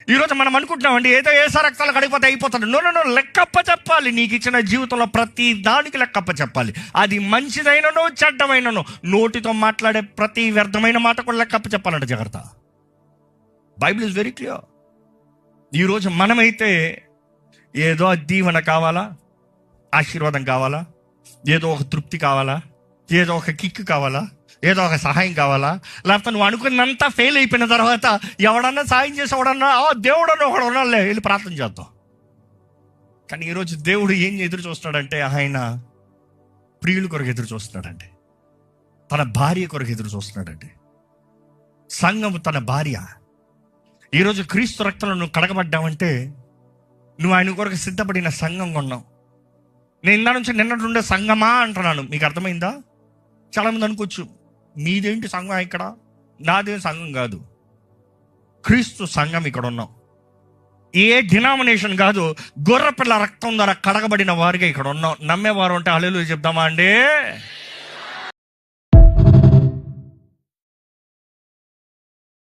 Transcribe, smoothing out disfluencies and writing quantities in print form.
ఈరోజు మనం అనుకుంటున్నామండి ఏదో ఏసా రక్తాలు కడిగిపోతే అయిపోతాడు. నో, లెక్కప్ప చెప్పాలి. నీకు ఇచ్చిన జీవితంలో ప్రతి దానికి లెక్కప్ప చెప్పాలి. అది మంచిదైనను చెడ్డమైనను, నోటితో మాట్లాడే ప్రతి వ్యర్థమైన మాట కూడా లెక్కప్ప చెప్పాలంట. జాగ్రత్త. Bible is very clear. ఈరోజు మనమైతే ఏదో దీవెన కావాలా, ఆశీర్వాదం కావాలా, ఏదో ఒక తృప్తి కావాలా, ఏదో ఒక కిక్ కావాలా, ఏదో ఒక సహాయం కావాలా, లేకపోతే నువ్వు అనుకున్నంతా ఫెయిల్ అయిపోయిన తర్వాత ఎవడన్నా సాయం చేసి ఎవడన్నా దేవుడన్నా ఒకడు ఉన్నాలే వెళ్ళి ప్రార్థన చేద్దాం. కానీ ఈరోజు దేవుడు ఏం ఎదురు చూస్తున్నాడంటే ఆయన ప్రియుల కొరకు ఎదురు చూస్తున్నాడండి. తన భార్య కొరకు ఎదురు చూస్తున్నాడండి. సంఘము తన భార్య. ఈరోజు క్రీస్తు రక్తంలో నువ్వు కడగబడ్డావంటే నువ్వు ఆయన కొరకు సిద్ధపడిన సంఘం కొన్నావు. నేను ఇందా నుంచి నిన్నటి ఉండే సంఘమా అంటున్నాను. మీకు అర్థమైందా? చాలామంది అనుకోవచ్చు, మీదేంటి సంఘం ఇక్కడ, నాదేం సంఘం కాదు. క్రీస్తు సంఘం ఇక్కడ ఉన్నాం. ఏ డినామినేషన్ కాదు, గొర్రెపిల్ల రక్తం ద్వారా కడగబడిన వారిగా ఇక్కడ ఉన్నాం. నమ్మేవారు ఉంటే హల్లెలూయా చెప్దామా అండి?